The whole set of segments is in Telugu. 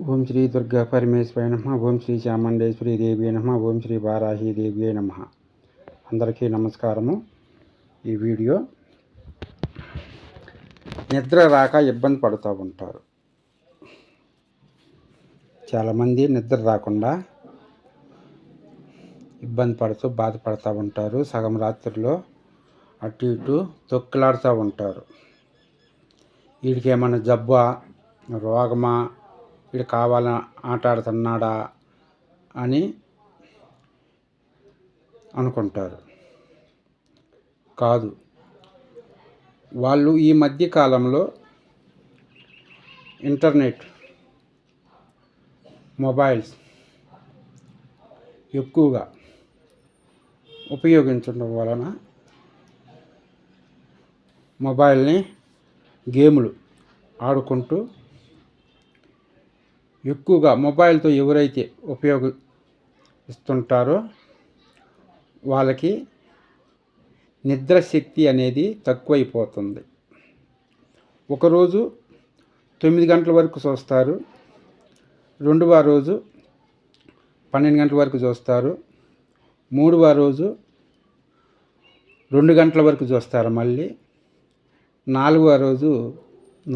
ఓం శ్రీ దుర్గా పరమేశ్వరాయ నమః. ఓం శ్రీ చాముండేశ్వరి దేవి నమః. ఓం శ్రీ వారాహి దేవి నమః. అందరికీ నమస్కారము. ఈ వీడియో నిద్ర రాక ఇబ్బంది పడుతూ ఉంటారు. చాలామంది నిద్ర రాకుండా ఇబ్బంది పడుతూ బాధపడుతూ ఉంటారు. సగం రాత్రిలో అటు ఇటు తొక్కులాడుతూ ఉంటారు. వీడికి ఏమన్నా జబ్బా, రోగమా, వీడు కావాలని ఆటాడుతున్నాడా అని అనుకుంటారు. కాదు, వాళ్ళు ఈ మధ్య కాలంలో ఇంటర్నెట్, మొబైల్స్ ఎక్కువగా ఉపయోగించడం వలన మొబైల్ని గేములు ఆడుకుంటూ ఎక్కువగా మొబైల్తో ఎవరైతే ఉపయోగిస్తుంటారో వాళ్ళకి నిద్ర శక్తి అనేది తక్కువైపోతుంది. ఒకరోజు 9 గంటల వరకు చూస్తారు, రెండవ రోజు 12 గంటల వరకు చూస్తారు, మూడవ రోజు 2 గంటల వరకు చూస్తారు, మళ్ళీ నాలుగవ రోజు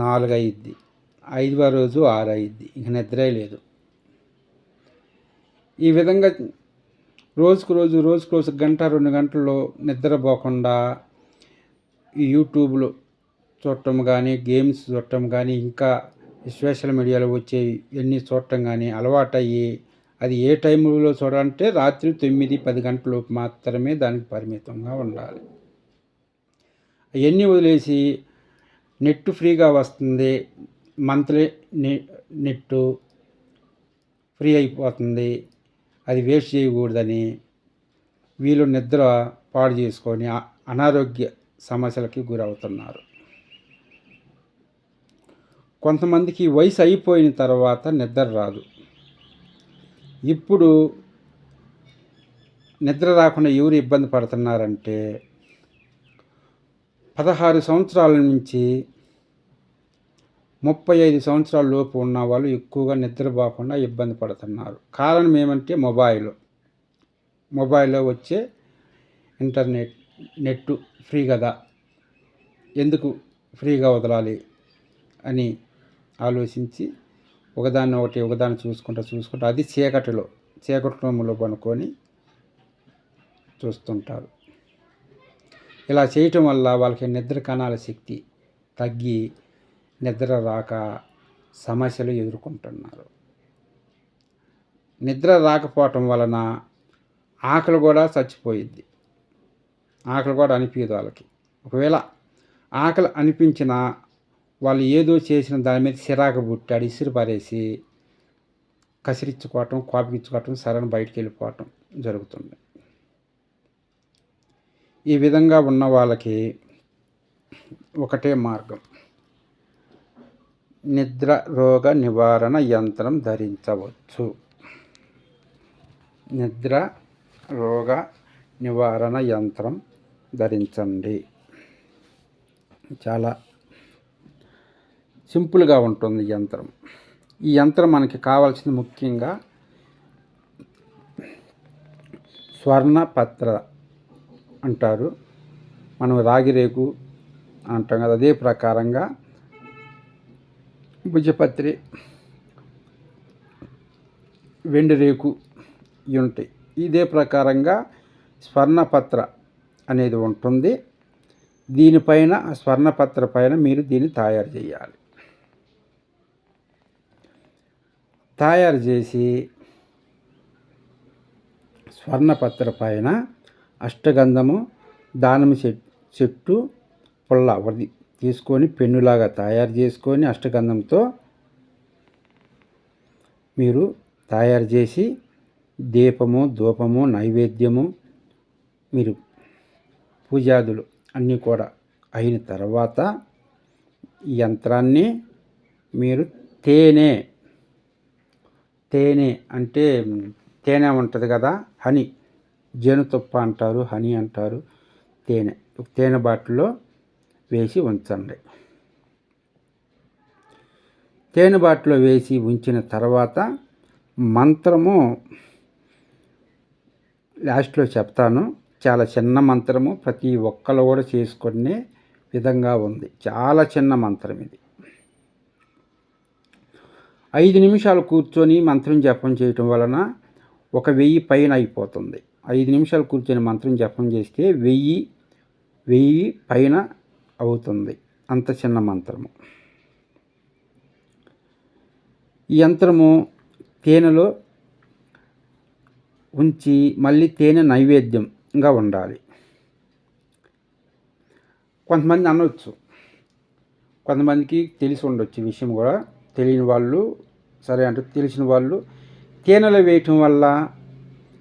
4 అయ్యిద్ది, 5వ రోజు 6 అయ్యిద్ది. ఇంక నిద్రే లేదు. ఈ విధంగా రోజుకు రోజు గంట 2 గంటల్లో నిద్రపోకుండా ఈ యూట్యూబ్లో చూడటం కానీ, గేమ్స్ చూడటం కానీ, ఇంకా సోషల్ మీడియాలో వచ్చే ఎన్ని చూడటం కానీ అలవాటయ్యి, అది ఏ టైంలో చూడాలంటే రాత్రి 9-10 గంటలలోపు మాత్రమే దానికి పరిమితంగా ఉండాలి. అవన్నీ వదిలేసి నెట్ ఫ్రీగా వస్తుంది, మంత్లీ నెట్టు ఫ్రీ అయిపోతుంది, అది వేస్ట్ చేయకూడదని వీళ్ళు నిద్ర పాడు చేసుకొని అనారోగ్య సమస్యలకి గురవుతున్నారు. కొంతమందికి వయసు అయిపోయిన తర్వాత నిద్ర రాదు. ఇప్పుడు నిద్ర రాకుండా ఎవరు ఇబ్బంది పడుతున్నారంటే 16 సంవత్సరాల నుంచి 35 సంవత్సరాల లోపు ఉన్న వాళ్ళు ఎక్కువగా నిద్రపోకుండా ఇబ్బంది పడుతున్నారు. కారణం ఏమంటే మొబైల్లో వచ్చే ఇంటర్నెట్, నెట్టు ఫ్రీ కదా, ఎందుకు ఫ్రీగా వదలాలి అని ఆలోచించి ఒకదాన్ని చూసుకుంటూ అది చీకటి రూములో పనుకొని చూస్తుంటారు. ఇలా చేయటం వల్ల వాళ్ళకి నిద్ర కణాల శక్తి తగ్గి నిద్ర రాక సమస్యలు ఎదుర్కొంటున్నారు. నిద్ర రాకపోవటం వలన ఆకలి కూడా చచ్చిపోయిద్ది. ఆకలి కూడా అనిపించదు వాళ్ళకి. ఒకవేళ ఆకలి అనిపించినా వాళ్ళు ఏదో చేసిన దాని మీద చిరాకు పుట్టాడు ఇసిరి పారేసి కసిరించుకోవటం, కోపగించుకోవటం, సరైన బయటికి వెళ్ళిపోవటం జరుగుతుంది. ఈ విధంగా ఉన్న వాళ్ళకి ఒకటే మార్గం, నిద్ర రోగ నివారణ యంత్రం ధరించవచ్చు. నిద్ర రోగ నివారణ యంత్రం ధరించండి. చాలా సింపుల్గా ఉంటుంది ఈ యంత్రం. ఈ యంత్రం మనకి కావాల్సింది ముఖ్యంగా స్వర్ణపత్ర అంటారు, మనం రాగిరేకు అంటాం కదా, అదే ప్రకారంగా భుజపత్రి, వెండి రేకు ఉంటాయి. ఇదే ప్రకారంగా స్వర్ణపత్ర అనేది ఉంటుంది. దీనిపైన స్వర్ణపత్ర పైన మీరు దీన్ని తయారు చేయాలి. తయారు చేసి స్వర్ణపత్ర పైన అష్టగంధము, దానిమ్మ చెట్టు పుల్ల తీసుకొని పెన్నులాగా తయారు చేసుకొని అష్టగంధంతో మీరు తయారు చేసి దీపము, ధూపము, నైవేద్యము, మీరు పూజాదులు అన్నీ కూడా అయిన తర్వాత ఈ యంత్రాన్ని మీరు తేనె అంటే తేనె ఉంటుంది కదా, హనీ, జేనుతుప్ప అంటారు, హనీ అంటారు, తేనె బాటిల్లో వేసి ఉంచండి. తేనె బాటిలో వేసి ఉంచిన తర్వాత మంత్రము లాస్ట్లో చెప్తాను. చాలా చిన్న మంత్రము, ప్రతి ఒక్కరు కూడా చేసుకునే విధంగా ఉంది. చాలా చిన్న మంత్రం ఇది. 5 నిమిషాలు కూర్చొని మంత్రం జపం చేయటం వలన 1000 పైన అయిపోతుంది. 5 నిమిషాలు కూర్చొని మంత్రం జపం చేస్తే 1000 పైన అవుతుంది. అంత చిన్న మంత్రము. ఈ యంత్రము తేనెలో ఉంచి మళ్ళీ తేనె నైవేద్యంగా ఉండాలి. కొంతమంది అనవచ్చు, కొంతమందికి తెలిసి ఉండొచ్చు విషయం కూడా. తెలియని వాళ్ళు సరే అంటే, తెలిసిన వాళ్ళు తేనెలో వేయటం వల్ల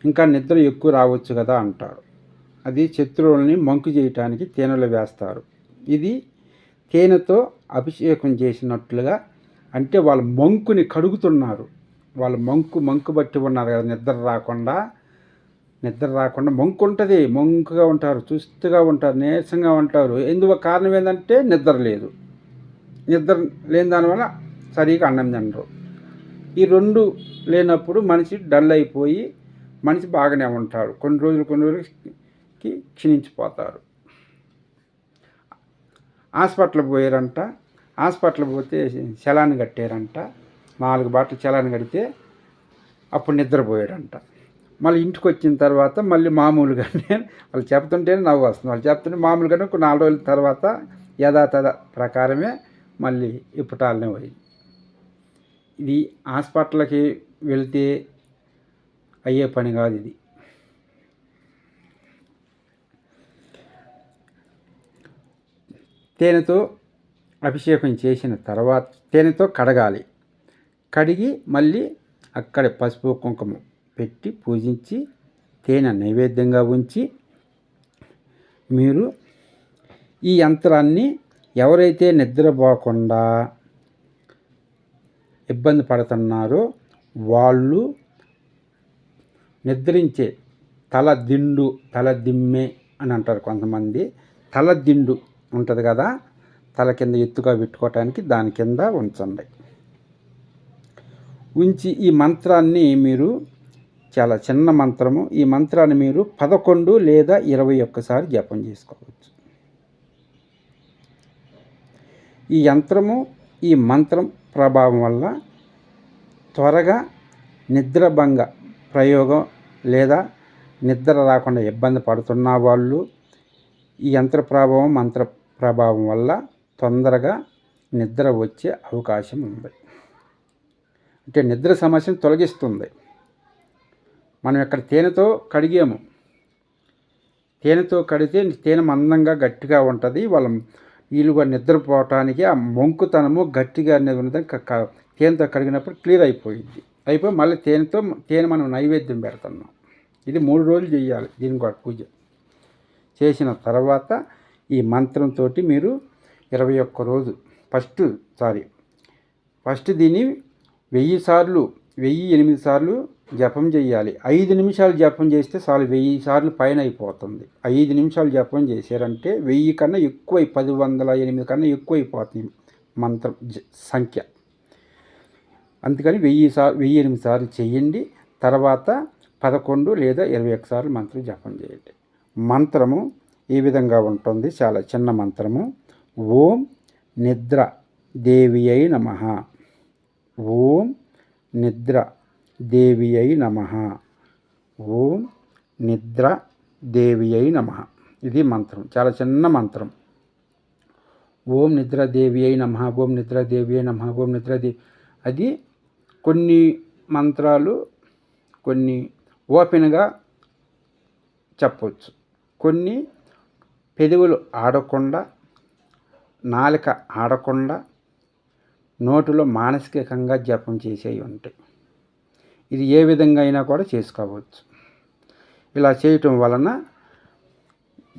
ఇంకా నిద్ర ఎక్కువ రావచ్చు కదా అంటారు. అది శత్రువుల్ని మంకు చేయటానికి తేనెలో వేస్తారు. ఇది తేనెతో అభిషేకం చేసినట్లుగా, అంటే వాళ్ళ మంకుని కడుగుతున్నారు. వాళ్ళు మంకు బట్టి ఉన్నారు కదా, నిద్ర రాకుండా మంకు ఉంటుంది. మంకుగా ఉంటారు, చుస్తుగా ఉంటారు, నీరసంగా ఉంటారు. ఎందుకు కారణం ఏంటంటే నిద్ర లేదు. నిద్ర లేని దానివల్ల సరిగా అన్నం తినరు. ఈ 2 లేనప్పుడు మనిషి డల్ అయిపోయి మనిషి బాగానే ఉంటాడు. కొన్ని రోజులకి క్షీణించిపోతారు. హాస్పిటల్కి పోయారంట. హాస్పిటల్కి పోతే చలాన్ని కట్టారంట. 4 బాటలు చలాన్ని కడితే అప్పుడు నిద్రపోయాడంట. మళ్ళీ ఇంటికి వచ్చిన తర్వాత మళ్ళీ మామూలుగానే, వాళ్ళు చెప్తుంటేనే నవ్వు వస్తుంది. వాళ్ళు చెప్తుంటే మామూలుగానే 4 రోజుల తర్వాత యథాతథ ప్రకారమే మళ్ళీ ఇప్పటాలనే పోయింది. ఇది హాస్పిటల్కి వెళితే అయ్యే పని కాదు. ఇది తేనెతో అభిషేకం చేసిన తర్వాత తేనెతో కడగాలి. కడిగి మళ్ళీ అక్కడ పసుపు కుంకుమ పెట్టి పూజించి తేనె నైవేద్యంగా ఉంచి మీరు ఈ యంత్రాన్ని ఎవరైతే నిద్రపోకుండా ఇబ్బంది పడుతున్నారో వాళ్ళు నిద్రించే తల దిమ్మె అని అంటారు కొంతమంది. తల దిండు ఉంటుంది కదా, తల కింద ఎత్తుగా పెట్టుకోవటానికి దాని కింద ఉంచండి. ఉంచి ఈ మంత్రాన్ని మీరు, చాలా చిన్న మంత్రము, ఈ మంత్రాన్ని మీరు 11 లేదా 21 సార్లు జపం చేసుకోవచ్చు. ఈ యంత్రము, ఈ మంత్రం ప్రభావం వల్ల త్వరగా నిద్రభంగ ప్రయోగం లేదా నిద్ర రాకుండా ఇబ్బంది పడుతున్న వాళ్ళు ఈ యంత్ర ప్రభావం, మంత్ర ప్రభావం వల్ల తొందరగా నిద్ర వచ్చే అవకాశం ఉంది. అంటే నిద్ర సమస్యను తొలగిస్తుంది. మనం ఇక్కడ తేనెతో కడిగాము. తేనెతో కడితే తేనె మందంగా గట్టిగా ఉంటుంది. వీళ్ళుగా నిద్రపోవటానికి ఆ మొంకుతనము గట్టిగా అనేది తేనెతో కడిగినప్పుడు క్లియర్ అయిపోయి మళ్ళీ తేనె మనం నైవేద్యం పెడుతున్నాం. ఇది 3 రోజులు చేయాలి. దీనికి కూడా పూజ చేసిన తర్వాత ఈ మంత్రంతో మీరు 21 రోజు ఫస్ట్ దీన్ని 1000 సార్లు 1008 సార్లు జపం చేయాలి. 5 నిమిషాలు జపం చేస్తే చాలు 1000 సార్లు పైన అయిపోతుంది. 5 నిమిషాలు జపం చేశారంటే 1000 కన్నా ఎక్కువ, 1008 కన్నా ఎక్కువ అయిపోతుంది మంత్రం సంఖ్య. అందుకని 1008 సార్లు చేయండి. తర్వాత 11 లేదా 21 సార్లు మంత్రం జపం చేయండి. మంత్రము ఈ విధంగా ఉంటుంది. చాలా చిన్న మంత్రము. ఓం నిద్ర దేవి అయి నమః. ఓం నిద్ర దేవి అయి నమః. ఓం నిద్ర దేవి అయి నమః. ఇది మంత్రం, చాలా చిన్న మంత్రం. ఓం నిద్ర దేవి అయి నమః, ఓం నిద్ర దేవి అయి నమః, ఓం నిద్ర దేవి. అది కొన్ని మంత్రాలు కొన్ని ఓపెన్గా చెప్పవచ్చు, కొన్ని పెదవులు ఆడకుండా, నాలుక ఆడకుండా నోటిలో మానసికంగా జపం చేసేవి ఉంటాయి. ఇది ఏ విధంగా అయినా కూడా చేసుకోవచ్చు. ఇలా చేయటం వలన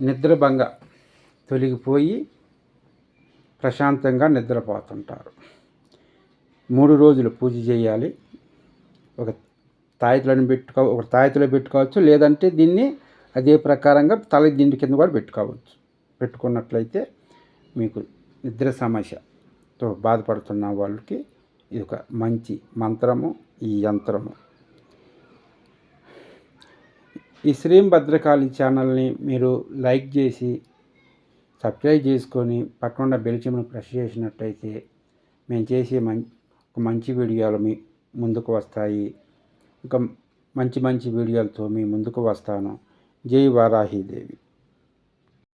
నిద్రభంగ తొలగిపోయి ప్రశాంతంగా నిద్రపోతుంటారు. 3 రోజులు పూజ చేయాలి. ఒక తాయెత్తులో పెట్టుకోవచ్చు, లేదంటే దీన్ని అదే ప్రకారంగా తల దిండు కింద కూడా పెట్టుకోవచ్చు. పెట్టుకున్నట్లయితే మీకు నిద్ర సమస్యతో బాధపడుతున్న వాళ్ళకి ఇది ఒక మంచి మంత్రము, ఈ యంత్రము. ఈ శ్రీం భద్రకాళి ఛానల్ని మీరు లైక్ చేసి సబ్స్క్రైబ్ చేసుకొని పక్కన బెల్ సింబల్ని ప్రెస్ చేసినట్టయితే మేము చేసే మంచి వీడియోలు మీ ముందుకు వస్తాయి. ఇంకా మంచి వీడియోలతో మీ ముందుకు వస్తాను. జై వారాహీదేవి.